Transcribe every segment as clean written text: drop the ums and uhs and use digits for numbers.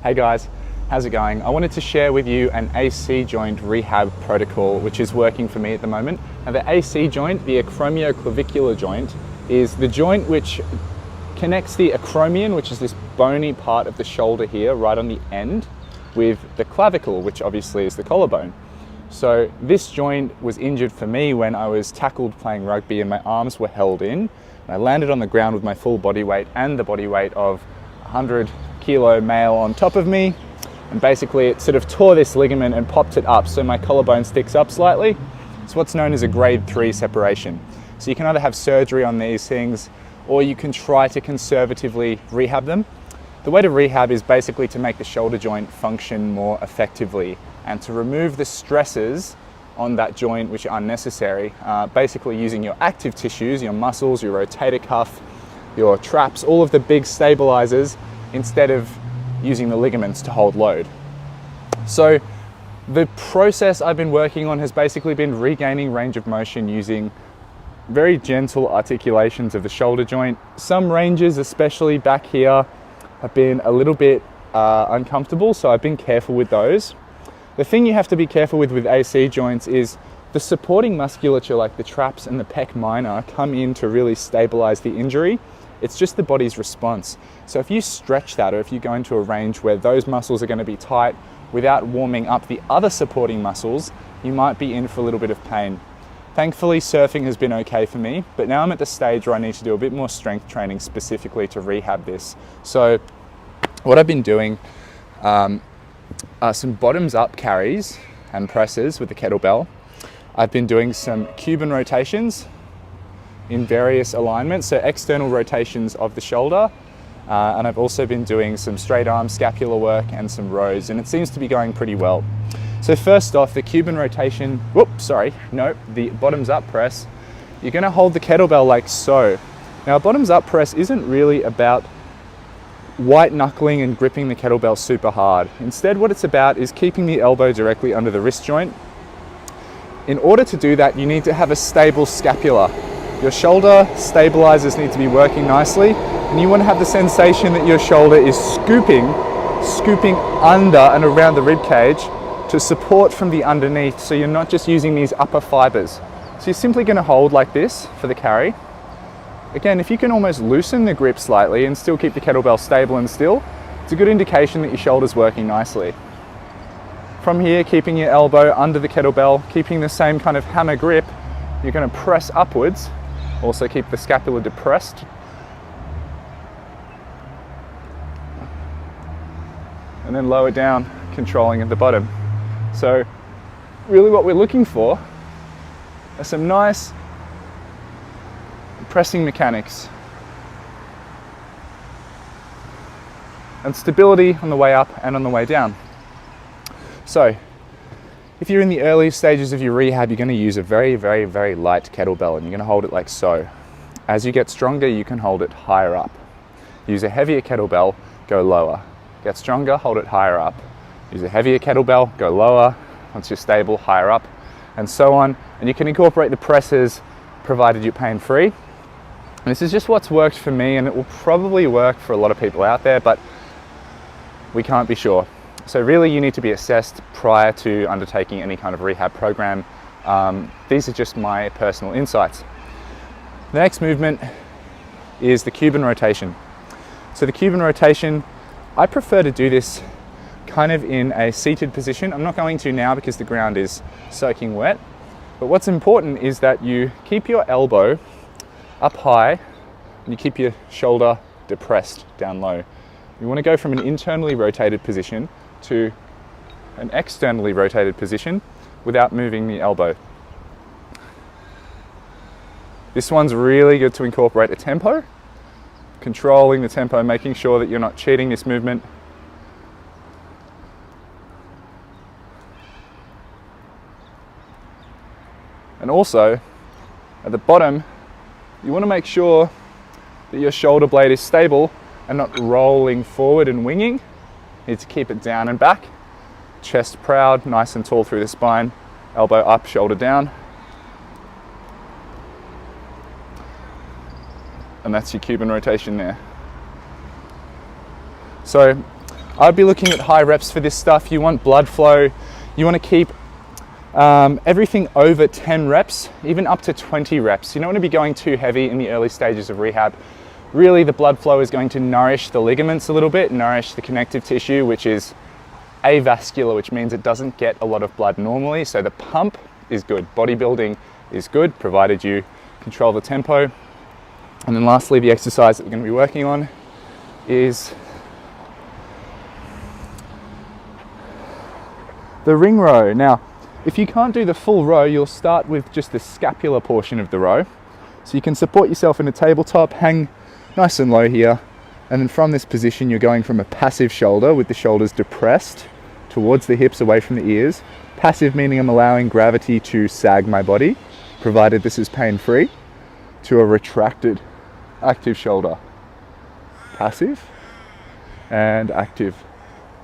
Hey guys, how's it going? I wanted to share with you an AC joint rehab protocol which is working for me at the moment. Now the AC joint, the acromioclavicular joint, is the joint which connects the acromion, which is this bony part of the shoulder here right on the end, with the clavicle, which obviously is the collarbone. So this joint was injured for me when I was tackled playing rugby and my arms were held in. I landed on the ground with my full body weight and the body weight of 100 kilo male on top of me, and basically it sort of tore this ligament and popped it up, so my collarbone sticks up slightly. It's what's known as a grade 3 separation. So you can either have surgery on these things or you can try to conservatively rehab them. The way to rehab is basically to make the shoulder joint function more effectively and to remove the stresses on that joint which are unnecessary, basically using your active tissues, your muscles, your rotator cuff, your traps, all of the big stabilizers, instead of using the ligaments to hold load. So the process I've been working on has basically been regaining range of motion using very gentle articulations of the shoulder joint. Some ranges, especially back here, have been a little bit uncomfortable, so I've been careful with those. The thing you have to be careful with AC joints is the supporting musculature like the traps and the pec minor come in to really stabilize the injury. It's just the body's response. So if you stretch that, or if you go into a range where those muscles are going to be tight without warming up the other supporting muscles, you might be in for a little bit of pain. Thankfully, surfing has been okay for me, but now I'm at the stage where I need to do a bit more strength training specifically to rehab this. So what I've been doing are some bottoms up carries and presses with the kettlebell. I've been doing some Cuban rotations in various alignments, so external rotations of the shoulder, and I've also been doing some straight arm scapular work and some rows, and it seems to be going pretty well. So first off, the Cuban rotation, the bottoms up press, you're going to hold the kettlebell like so. Now a bottoms up press isn't really about white knuckling and gripping the kettlebell super hard. Instead, what it's about is keeping the elbow directly under the wrist joint. In order to do that, you need to have a stable scapula. Your shoulder stabilizers need to be working nicely, and you want to have the sensation that your shoulder is scooping under and around the rib cage to support from the underneath, so you're not just using these upper fibers. So you're simply going to hold like this for the carry. Again, if you can almost loosen the grip slightly and still keep the kettlebell stable and still, it's a good indication that your shoulder's working nicely. From here, keeping your elbow under the kettlebell, keeping the same kind of hammer grip, you're going to press upwards. Also keep the scapula depressed. And then lower down, controlling at the bottom. So really what we're looking for are some nice pressing mechanics and stability on the way up and on the way down. So if you're in the early stages of your rehab, you're going to use a very, very, very light kettlebell, and you're going to hold it like so. As you get stronger, you can hold it higher up. Use a heavier kettlebell, go lower. Get stronger, hold it higher up. Use a heavier kettlebell, go lower. Once you're stable, higher up, and so on. And you can incorporate the presses provided you're pain-free. And this is just what's worked for me, and it will probably work for a lot of people out there, but we can't be sure. So really you need to be assessed prior to undertaking any kind of rehab program. These are just my personal insights. The next movement is the Cuban rotation. So the Cuban rotation, I prefer to do this kind of in a seated position. I'm not going to now because the ground is soaking wet. But what's important is that you keep your elbow up high and you keep your shoulder depressed down low. You want to go from an internally rotated position to an externally rotated position without moving the elbow. This one's really good to incorporate a tempo, controlling the tempo, making sure that you're not cheating this movement. And also, at the bottom, you want to make sure that your shoulder blade is stable and not rolling forward and winging. You need to keep it down and back. Chest proud, nice and tall through the spine. Elbow up, shoulder down. And that's your Cuban rotation there. So I'd be looking at high reps for this stuff. You want blood flow. You want to keep everything over 10 reps, even up to 20 reps. You don't want to be going too heavy in the early stages of rehab. Really, the blood flow is going to nourish the ligaments a little bit, nourish the connective tissue, which is avascular, which means it doesn't get a lot of blood normally. So the pump is good. Bodybuilding is good, provided you control the tempo. And then lastly, the exercise that we're going to be working on is the ring row. Now, if you can't do the full row, you'll start with just the scapular portion of the row. So you can support yourself in a tabletop, hang nice and low here, and then from this position you're going from a passive shoulder with the shoulders depressed towards the hips, away from the ears. Passive meaning I'm allowing gravity to sag my body, provided this is pain-free, to a retracted active shoulder. Passive and active.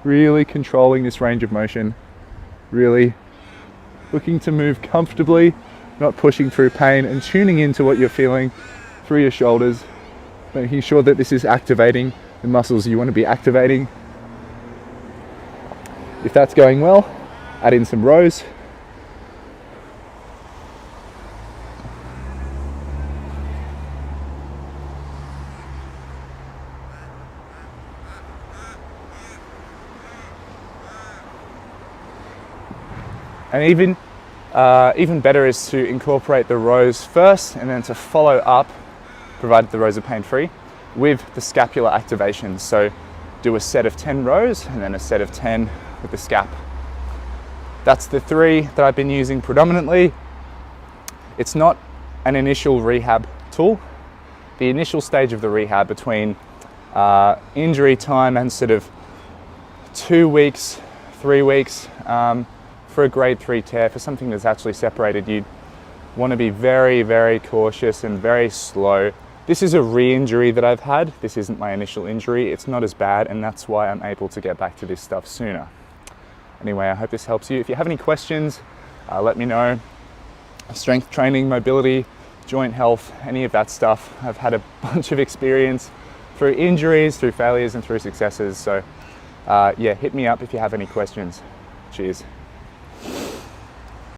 Really controlling this range of motion, really looking to move comfortably, not pushing through pain, and tuning into what you're feeling through your shoulders, making sure that this is activating the muscles you want to be activating. If that's going well, add in some rows. And even better is to incorporate the rows first and then to follow up, provided the rows are pain-free, with the scapular activations. So do a set of 10 rows and then a set of 10 with the scap. That's the 3 that I've been using predominantly. It's not an initial rehab tool. The initial stage of the rehab between injury time and sort of 2 weeks, 3 weeks, for a grade 3 tear, for something that's actually separated, you'd want to be very, very cautious and very slow. This is a re-injury that I've had. This isn't my initial injury. It's not as bad, and that's why I'm able to get back to this stuff sooner. Anyway, I hope this helps you. If you have any questions, let me know. Strength training, mobility, joint health, any of that stuff. I've had a bunch of experience through injuries, through failures, and through successes. So yeah, hit me up if you have any questions. Cheers.